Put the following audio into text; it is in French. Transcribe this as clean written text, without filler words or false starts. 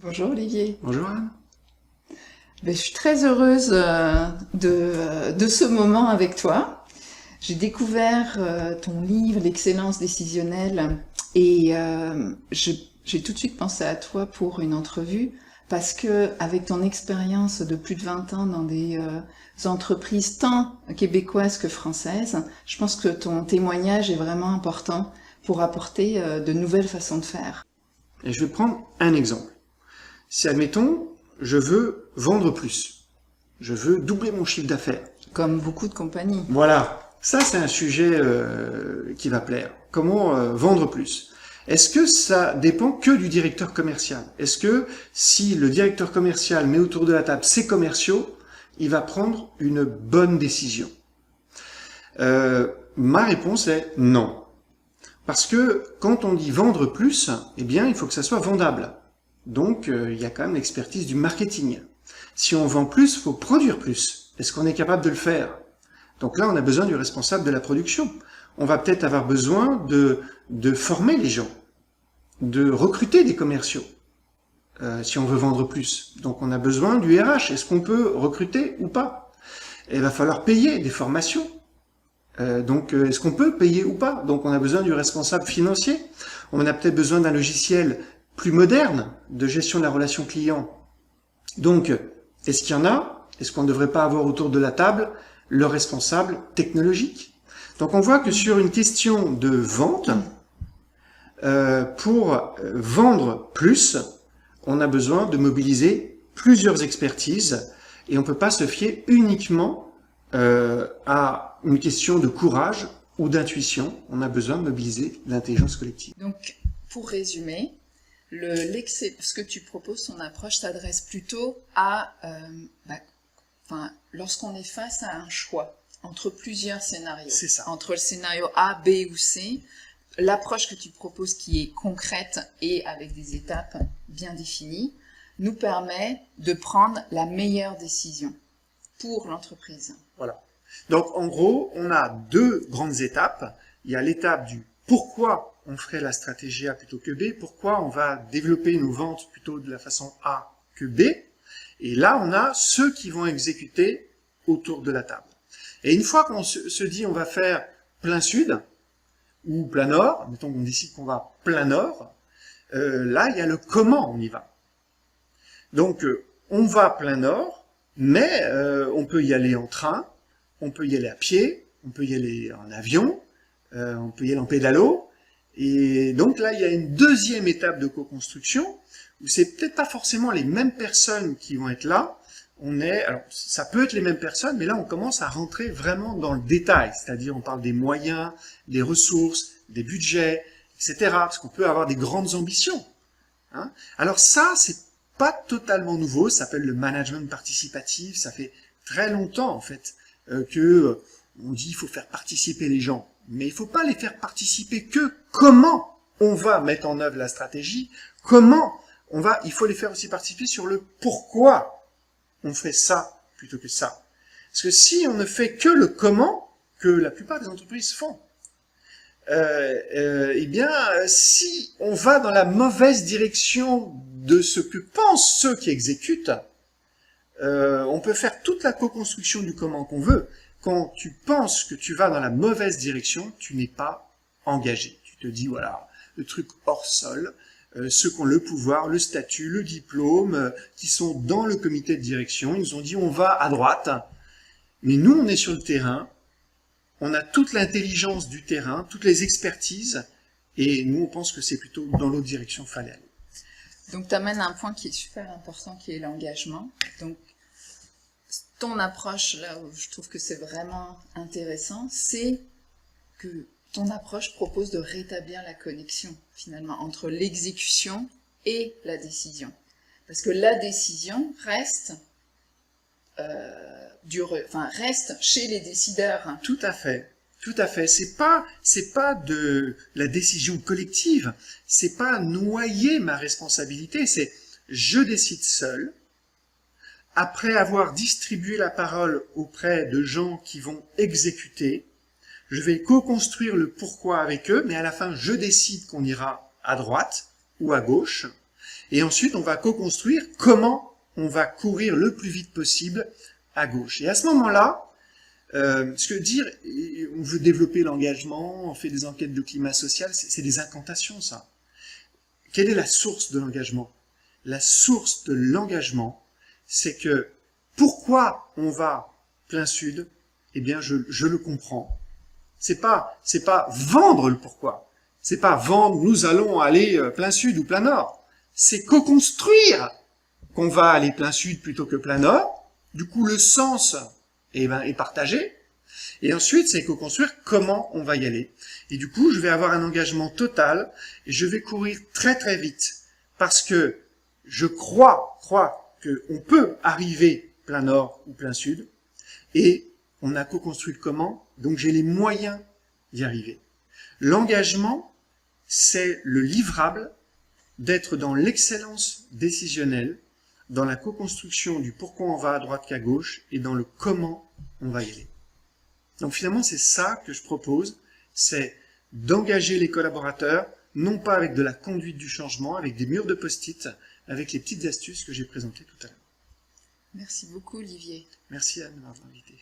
Bonjour Olivier. Bonjour Anne. Je suis très heureuse de ce moment avec toi. J'ai découvert ton livre, L'excellence décisionnelle, et j'ai tout de suite pensé à toi pour une entrevue parce que avec ton expérience de plus de 20 ans dans des entreprises tant québécoises que françaises, je pense que ton témoignage est vraiment important pour apporter de nouvelles façons de faire. Et je vais prendre un exemple. Si, admettons, je veux vendre plus, je veux doubler mon chiffre d'affaires. Comme beaucoup de compagnies. Voilà, ça c'est un sujet qui va plaire. Comment vendre plus? Est-ce que ça dépend que du directeur commercial? Est-ce que si le directeur commercial met autour de la table ses commerciaux, il va prendre une bonne décision? Ma réponse est non. Parce que quand on dit vendre plus, eh bien, il faut que ça soit vendable. Donc, il y a quand même l'expertise du marketing. Si on vend plus, il faut produire plus. Est-ce qu'on est capable de le faire? Donc là, on a besoin du responsable de la production. On va peut-être avoir besoin de former les gens, de recruter des commerciaux, si on veut vendre plus. Donc on a besoin du RH. Est-ce qu'on peut recruter ou pas? Il va falloir payer des formations. Est-ce qu'on peut payer ou pas? Donc, on a besoin du responsable financier. On a peut-être besoin d'un logiciel plus moderne de gestion de la relation client. Donc, est-ce qu'il y en a? Est-ce qu'on ne devrait pas avoir autour de la table le responsable technologique? Donc, on voit que sur une question de vente, pour vendre plus, on a besoin de mobiliser plusieurs expertises et on ne peut pas se fier uniquement à une question de courage ou d'intuition. On a besoin de mobiliser l'intelligence collective. Donc, pour résumer, ce que tu proposes, ton approche s'adresse plutôt à, lorsqu'on est face à un choix entre plusieurs scénarios. C'est ça. Entre le scénario A, B ou C, l'approche que tu proposes qui est concrète et avec des étapes bien définies nous permet de prendre la meilleure décision pour l'entreprise. Voilà. Donc, en gros, on a deux grandes étapes. Il y a l'étape du pourquoi on ferait la stratégie A plutôt que B, pourquoi on va développer nos ventes plutôt de la façon A que B. Et là, on a ceux qui vont exécuter autour de la table. Et une fois qu'on se dit on va faire plein sud ou plein nord, mettons qu'on décide qu'on va plein nord, là, il y a le comment on y va. Donc, on va plein nord, mais on peut y aller en train, on peut y aller à pied, on peut y aller en avion, on peut y aller en pédalo. Et donc là, il y a une deuxième étape de co-construction où c'est peut-être pas forcément les mêmes personnes qui vont être là. Alors ça peut être les mêmes personnes, mais là on commence à rentrer vraiment dans le détail, c'est-à-dire on parle des moyens, des ressources, des budgets, etc. Parce qu'on peut avoir des grandes ambitions. Hein. Alors ça, c'est pas totalement nouveau, ça s'appelle le management participatif, ça fait très longtemps en fait que on dit il faut faire participer les gens, mais il faut pas les faire participer que comment on va mettre en œuvre la stratégie, il faut les faire aussi participer sur le pourquoi on fait ça plutôt que ça. Parce que si on ne fait que le comment, que la plupart des entreprises font, si on va dans la mauvaise direction de ce que pensent ceux qui exécutent, on peut faire toute la co-construction du comment qu'on veut. Quand tu penses que tu vas dans la mauvaise direction, tu n'es pas engagé. Tu te dis, voilà, le truc hors sol, ceux qui ont le pouvoir, le statut, le diplôme, qui sont dans le comité de direction, ils nous ont dit, on va à droite, mais nous, on est sur le terrain, on a toute l'intelligence du terrain, toutes les expertises, et nous, on pense que c'est plutôt dans l'autre direction qu'il fallait aller. Donc, tu amènes un point qui est super important, qui est l'engagement. Donc, ton approche, là où je trouve que c'est vraiment intéressant, c'est que ton approche propose de rétablir la connexion, finalement, entre l'exécution et la décision. Parce que la décision reste reste chez les décideurs. Tout à fait. Tout à fait. C'est pas de la décision collective. C'est pas noyer ma responsabilité. C'est je décide seul. Après avoir distribué la parole auprès de gens qui vont exécuter, je vais co-construire le pourquoi avec eux, mais à la fin, je décide qu'on ira à droite ou à gauche. Et ensuite, on va co-construire comment on va courir le plus vite possible à gauche. Et à ce moment-là, ce que dire, on veut développer l'engagement, on fait des enquêtes de climat social, c'est des incantations, ça. Quelle est la source de l'engagement? La source de l'engagement, c'est que pourquoi on va plein sud, eh bien, je le comprends. C'est pas vendre le pourquoi. C'est pas vendre, nous allons aller plein sud ou plein nord. C'est co-construire qu'on va aller plein sud plutôt que plein nord. Du coup, le sens est partagé. Et ensuite, c'est co-construire comment on va y aller. Et du coup, je vais avoir un engagement total et je vais courir très très vite parce que je crois qu'on peut arriver plein nord ou plein sud et on a co-construit le comment, donc j'ai les moyens d'y arriver. L'engagement, c'est le livrable d'être dans l'excellence décisionnelle, dans la co-construction du pourquoi on va à droite qu'à gauche et dans le comment on va y aller. Donc finalement, c'est ça que je propose, c'est d'engager les collaborateurs, non pas avec de la conduite du changement, avec des murs de post-it, avec les petites astuces que j'ai présentées tout à l'heure. Merci beaucoup, Olivier. Merci Anne de m'avoir invité.